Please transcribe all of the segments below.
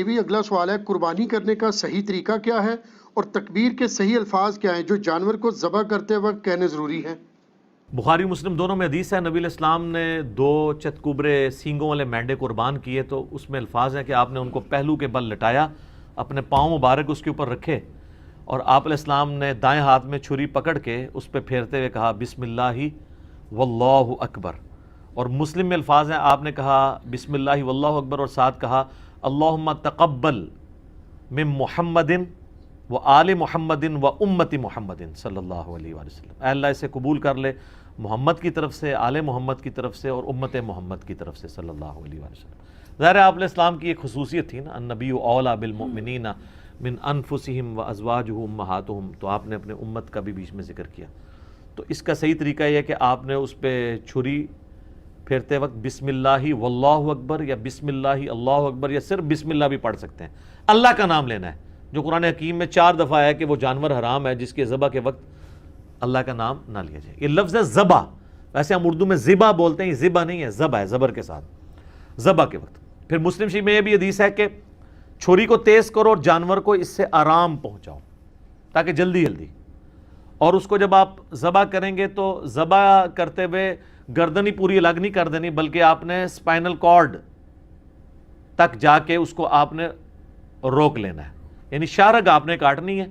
بھی اگلا سوال ہے، قربانی کرنے کا صحیح طریقہ کیا ہے اور تکبیر کے صحیح الفاظ کیا ہیں جو جانور کو ذبح کرتے وقت کہنے ضروری ہیں؟ بخاری مسلم دونوں میں حدیث ہے، نبی علیہ السلام نے 2 چتکوبرے سینگوں والے مینڈے قربان کیے، تو اس میں الفاظ ہیں کہ آپ نے ان کو پہلو کے بل لٹایا، اپنے پاؤں مبارک اس کے اوپر رکھے، اور آپ علیہ السلام نے دائیں ہاتھ میں چھری پکڑ کے اس پہ پھیرتے ہوئے کہا بسم اللہ واللہ اکبر، اور مسلم میں الفاظ ہیں آپ نے کہا بسم اللہ واللہ اکبر اور ساتھ کہا اللہم تقبل من محمد و آل محمد و امت محمد صلی اللہ علیہ وآلہ وسلم، اے اللہ اسے قبول کر لے محمد کی طرف سے، آل محمد کی طرف سے اور امت محمد کی طرف سے صلی اللہ علیہ وآلہ وسلم۔ ظاہر ہے آپ علیہ السلام کی ایک خصوصیت تھی نا، النبی اولیٰ بالمؤمنین من انفسہم و ازواجہ امہاتہم، تو آپ نے اپنے امت کا بھی بیچ میں ذکر کیا۔ تو اس کا صحیح طریقہ یہ ہے کہ آپ نے اس پہ چھری پھیرتے وقت بسم اللہ واللہ اکبر یا بسم اللہ اللہ اکبر یا صرف بسم اللہ بھی پڑھ سکتے ہیں، اللہ کا نام لینا ہے، جو قرآن حکیم میں 4 دفعہ ہے کہ وہ جانور حرام ہے جس کے ذبح کے وقت اللہ کا نام نہ لیا جائے۔ یہ لفظ ہے ذبح، ویسے ہم اردو میں ذبح بولتے ہیں، یہ ذبح نہیں ہے، ذبح ہے زبر کے ساتھ، ذبح کے وقت۔ پھر مسلم شریف میں یہ بھی حدیث ہے کہ چھری کو تیز کرو اور جانور کو اس سے آرام پہنچاؤ تاکہ جلدی جلدی، اور اس کو جب آپ ذبح کریں گے تو ذبح کرتے ہوئے گردن ہی پوری الگ نہیں کر دینی، بلکہ آپ نے اسپائنل کارڈ تک جا کے اس کو آپ نے روک لینا ہے، یعنی شارگ آپ نے کاٹنی ہے،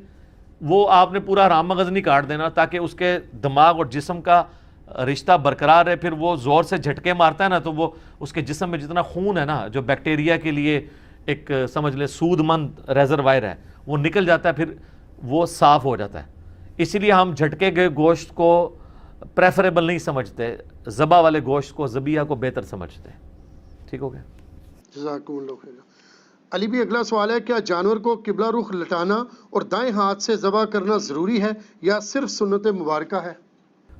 وہ آپ نے پورا حرام مغز نہیں کاٹ دینا تاکہ اس کے دماغ اور جسم کا رشتہ برقرار ہے۔ پھر وہ زور سے جھٹکے مارتا ہے نا تو وہ اس کے جسم میں جتنا خون ہے نا جو بیکٹیریا کے لیے ایک سمجھ لیں سود مند ریزروائر ہے وہ نکل جاتا ہے، پھر وہ صاف ہو جاتا ہے۔ اسی لیے ہم جھٹکے گئے گوشت کو پریفریبل نہیں سمجھتے، ذبح والے گوشت کو ذبیحہ کو بہتر سمجھتے ہیں۔ ٹھیک ہو گیا؟ جزاکم اللہ خیر۔ علی بھی اگلا سوال ہے، کیا جانور کو قبلہ رخ لٹانا اور دائیں ہاتھ سے ذبح کرنا ضروری ہے یا صرف سنت مبارکہ ہے؟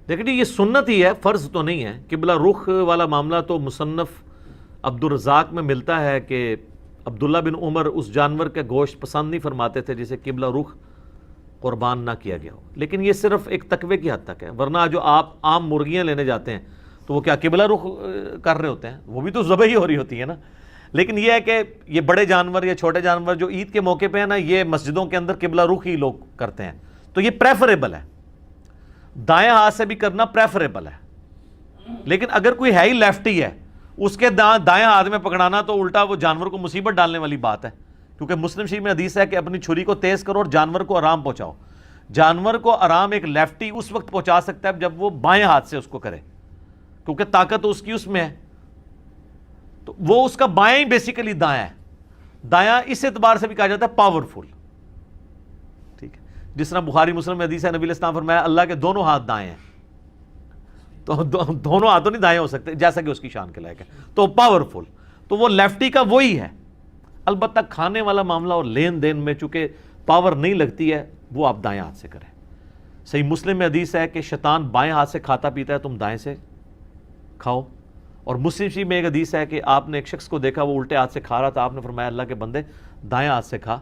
دیکھیں یہ سنت ہی ہے، فرض تو نہیں ہے۔ قبلہ رخ والا معاملہ تو مصنف عبدالرزاق میں ملتا ہے کہ عبداللہ بن عمر اس جانور کے گوشت پسند نہیں فرماتے تھے جسے قبلہ رخ قربان نہ کیا گیا ہو، لیکن یہ صرف ایک تقوی کی حد تک ہے، ورنہ جو آپ عام مرغیاں لینے جاتے ہیں تو وہ کیا قبلہ رخ کر رہے ہوتے ہیں؟ وہ بھی تو ذبح ہی ہو رہی ہوتی ہے نا۔ لیکن یہ ہے کہ یہ بڑے جانور یا چھوٹے جانور جو عید کے موقع پہ ہیں نا، یہ مسجدوں کے اندر قبلہ رخ ہی لوگ کرتے ہیں، تو یہ پریفریبل ہے، دائیں ہاتھ سے بھی کرنا پریفریبل ہے۔ لیکن اگر کوئی ہے ہی لیفٹی ہے، اس کے دائیں ہاتھ میں پکڑانا تو الٹا وہ جانور کو مصیبت ڈالنے والی بات ہے، کیونکہ مسلم شریف میں حدیث ہے کہ اپنی چھری کو تیز کرو اور جانور کو آرام پہنچاؤ۔ جانور کو آرام ایک لیفٹی اس وقت پہنچا سکتا ہے جب وہ بائیں ہاتھ سے اس کو کرے، کیونکہ طاقت تو اس کی اس میں ہے، تو وہ اس کا بائیں ہی بیسیکلی دایاں ہے۔ دایاں اس اعتبار سے بھی کہا جاتا ہے پاورفل، ٹھیک ہے، جس طرح بخاری مسلم میں حدیث ہے نبی علیہ السلام فرمایا اللہ کے دونوں ہاتھ دائیں ہیں، تو دونوں ہاتھوں نہیں دائیں ہو سکتے جیسا کہ اس کی شان کے لائق ہے، تو پاورفل، تو وہ لیفٹی کا وہی ہے۔ البتہ کھانے والا معاملہ اور لین دین میں چونکہ پاور نہیں لگتی ہے وہ آپ دائیں ہاتھ سے کریں۔ صحیح مسلم میں حدیث ہے کہ شیطان بائیں ہاتھ سے کھاتا پیتا ہے، تم دائیں سے کھاؤ۔ اور مسلم شریف میں ایک حدیث ہے کہ آپ نے ایک شخص کو دیکھا وہ الٹے ہاتھ سے کھا رہا تھا، آپ نے فرمایا اللہ کے بندے دائیں ہاتھ سے کھا،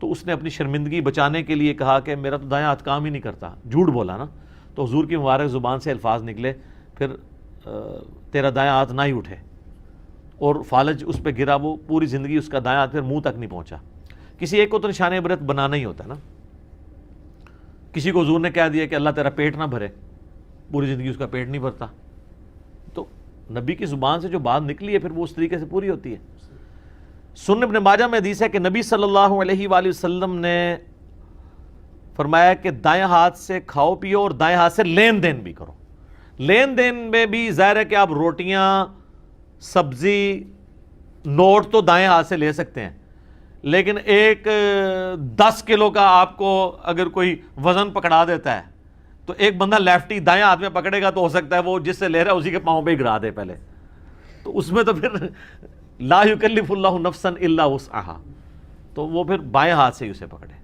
تو اس نے اپنی شرمندگی بچانے کے لیے کہا کہ میرا تو دائیں ہاتھ کام ہی نہیں کرتا، جھوٹ بولا نا، تو حضور کی مبارک زبان سے الفاظ نکلے پھر تیرا دائیں ہاتھ نہ ہی اٹھے، اور فالج اس پہ گرا، وہ پوری زندگی اس کا دائیں ہاتھ پھر منہ تک نہیں پہنچا۔ کسی ایک کو تو نشان عبرت بنانا ہی ہوتا ہے نا، کسی کو حضور نے کہہ دیا کہ اللہ تیرا پیٹ نہ بھرے، پوری زندگی اس کا پیٹ نہیں بھرتا، تو نبی کی زبان سے جو بات نکلی ہے پھر وہ اس طریقے سے پوری ہوتی ہے۔ سنن ابن ماجہ میں حدیث ہے کہ نبی صلی اللہ علیہ وآلہ وسلم نے فرمایا کہ دائیں ہاتھ سے کھاؤ پیو اور دائیں ہاتھ سے لین دین بھی کرو۔ لین دین میں بھی ظاہر ہے کہ آپ روٹیاں، سبزی، نوٹ تو دائیں ہاتھ سے لے سکتے ہیں، لیکن ایک 10 کلو کا آپ کو اگر کوئی وزن پکڑا دیتا ہے تو ایک بندہ لیفٹی دائیں ہاتھ میں پکڑے گا تو ہو سکتا ہے وہ جس سے لے رہا ہے اسی کے پاؤں پہ ہی گرا دے پہلے، تو اس میں تو پھر لا یکلف اللہ نفسا الا وسعہا، تو وہ پھر بائیں ہاتھ سے ہی اسے پکڑے۔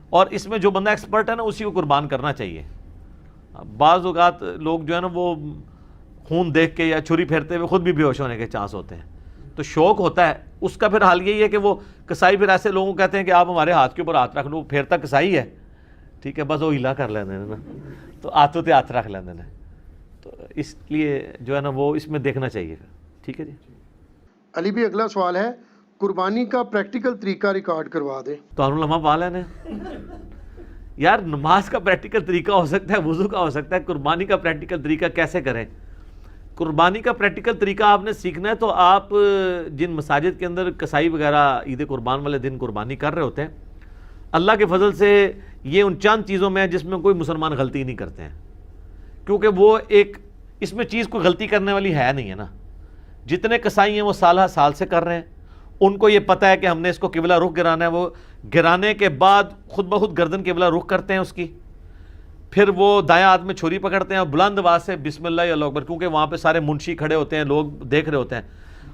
اور اس میں جو بندہ ایکسپرٹ ہے نا اسی کو قربان کرنا چاہیے۔ بعض اوقات لوگ جو ہے نا وہ خون دیکھ کے یا چھری پھیرتے ہوئے خود بھی بے ہوش ہونے کے چانس ہوتے ہیں، تو شوق ہوتا ہے اس کا، پھر حال یہی ہے کہ وہ کسائی پھر ایسے لوگوں کو کہتے ہیں کہ آپ ہمارے ہاتھ کے اوپر ہاتھ رکھ لو، پھیرتا کسائی ہے، ٹھیک ہے، بس وہ ہلا کر لینے نا، تو ہاتھوں تے ہاتھ رکھ لینے، تو اس لیے جو ہے نا وہ اس میں دیکھنا چاہیے۔ ٹھیک ہے جی۔ علی بھی اگلا سوال ہے، قربانی کا پریکٹیکل طریقہ ریکارڈ کروا دیں. تو علماء پال ہیں یار. نماز کا پریکٹیکل طریقہ ہو سکتا ہے, وضو کا ہو سکتا ہے, قربانی کا پریکٹیکل طریقہ کیسے کریں؟ قربانی کا پریکٹیکل طریقہ آپ نے سیکھنا ہے تو آپ جن مساجد کے اندر کسائی وغیرہ عید قربان والے دن قربانی کر رہے ہوتے ہیں, اللہ کے فضل سے یہ ان چند چیزوں میں ہے جس میں کوئی مسلمان غلطی نہیں کرتے ہیں, کیونکہ وہ ایک اس میں چیز کوئی غلطی کرنے والی ہے نہیں ہے نا. جتنے کسائی ہیں وہ سالہ سال سے کر رہے ہیں, ان کو یہ پتہ ہے کہ ہم نے اس کو قبلہ رخ گرانا ہے. وہ گرانے کے بعد خود بخود گردن قبلہ رخ کرتے ہیں اس کی, پھر وہ دائیں ہاتھ میں چھری پکڑتے ہیں اور بلند آواز سے بسم اللہ اللہ اکبر, کیونکہ وہاں پہ سارے منشی کھڑے ہوتے ہیں, لوگ دیکھ رہے ہوتے ہیں.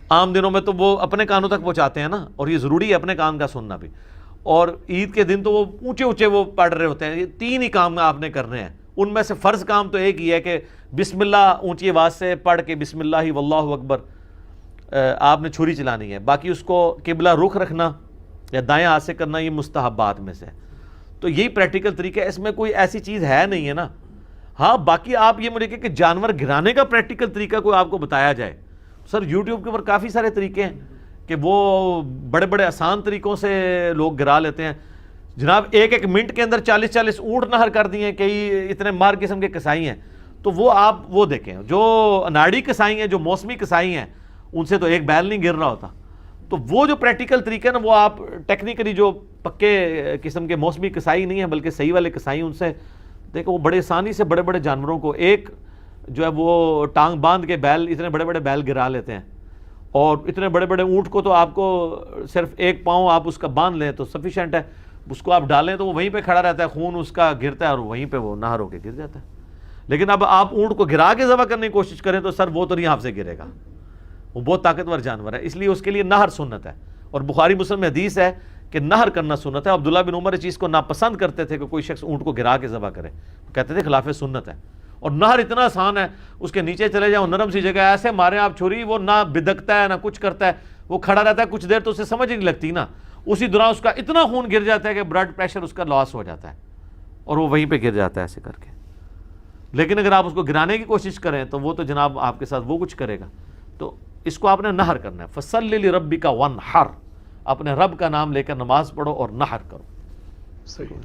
عام دنوں میں تو وہ اپنے کانوں تک پہنچاتے ہیں نا, اور یہ ضروری ہے اپنے کان کا سننا بھی. اور عید کے دن تو وہ اونچے اونچے وہ پڑھ رہے ہوتے ہیں. یہ 3 ہی کام آپ نے کرنے ہیں, ان میں سے فرض کام تو ایک ہی ہے کہ بسم اللہ اونچی آواز سے پڑھ کے بسم اللہ واللہ اکبر آپ نے چھری چلانی ہے. باقی اس کو قبلہ رخ رکھنا یا دائیں ہاتھ سے کرنا یہ مستحبات میں سے ہے. تو یہی پریکٹیکل طریقہ ہے, اس میں کوئی ایسی چیز ہے نہیں ہے نا. ہاں باقی آپ یہ مجھے کہ جانور گرانے کا پریکٹیکل طریقہ کوئی آپ کو بتایا جائے, سر یوٹیوب کے اوپر کافی سارے طریقے ہیں کہ وہ بڑے بڑے آسان طریقوں سے لوگ گرا لیتے ہیں. جناب 1 منٹ کے اندر 40 اونٹ نہر کر دیے, کئی اتنے مار قسم کے کسائی ہیں. تو وہ آپ وہ دیکھیں, جو اناڑی کسائی ہیں, جو موسمی کسائی ہیں, ان سے تو ایک بیل نہیں گر رہا ہوتا. تو وہ جو پریکٹیکل طریقہ ہے نا, وہ آپ ٹیکنیکلی جو پکے قسم کے موسمی کسائی نہیں ہیں بلکہ صحیح والے کسائی, ان سے دیکھو وہ بڑے آسانی سے بڑے بڑے جانوروں کو ایک جو ہے وہ ٹانگ باندھ کے بیل, اتنے بڑے بڑے بیل گرا لیتے ہیں. اور اتنے بڑے بڑے اونٹ کو تو آپ کو صرف 1 پاؤں آپ اس کا باندھ لیں تو سفیشینٹ ہے. اس کو آپ ڈالیں تو وہ وہیں پہ کھڑا رہتا ہے, خون اس کا گرتا ہے اور وہیں پہ وہ نہر ہو کے گر جاتا ہے. لیکن اب آپ اونٹ کو گرا کے ذبح کرنے کی کوشش کریں تو سر وہ تو نہیں آپ سے گرے گا, وہ بہت طاقتور جانور ہے, اس لیے اس کے لیے نہر سنت ہے. اور بخاری مسلم میں حدیث ہے کہ نہر کرنا سنت ہے. عبداللہ بن عمر اس چیز کو ناپسند کرتے تھے کہ کوئی شخص اونٹ کو گرا کے ذبح کرے, کہتے تھے خلاف سنت ہے. اور نہر اتنا آسان ہے, اس کے نیچے چلے جاؤ, نرم سی جگہ, ایسے مارے آپ چھری, وہ نہ بدکتا ہے نہ کچھ کرتا ہے, وہ کھڑا رہتا ہے کچھ دیر تو اسے سمجھ نہیں لگتی نا. اسی دوران اس کا اتنا خون گر جاتا ہے کہ بلڈ پریشر اس کا لاس ہو جاتا ہے اور وہ وہیں پہ گر جاتا ہے ایسے کر کے. لیکن اگر آپ اس کو گرانے کی کوشش کریں تو وہ تو جناب آپ کے ساتھ وہ کچھ کرے گا. تو اس کو آپ نے نہر کرنا ہے. فصلی لربک وانحر, اپنے رب کا نام لے کر نماز پڑھو اور نہر کرو. صحیح.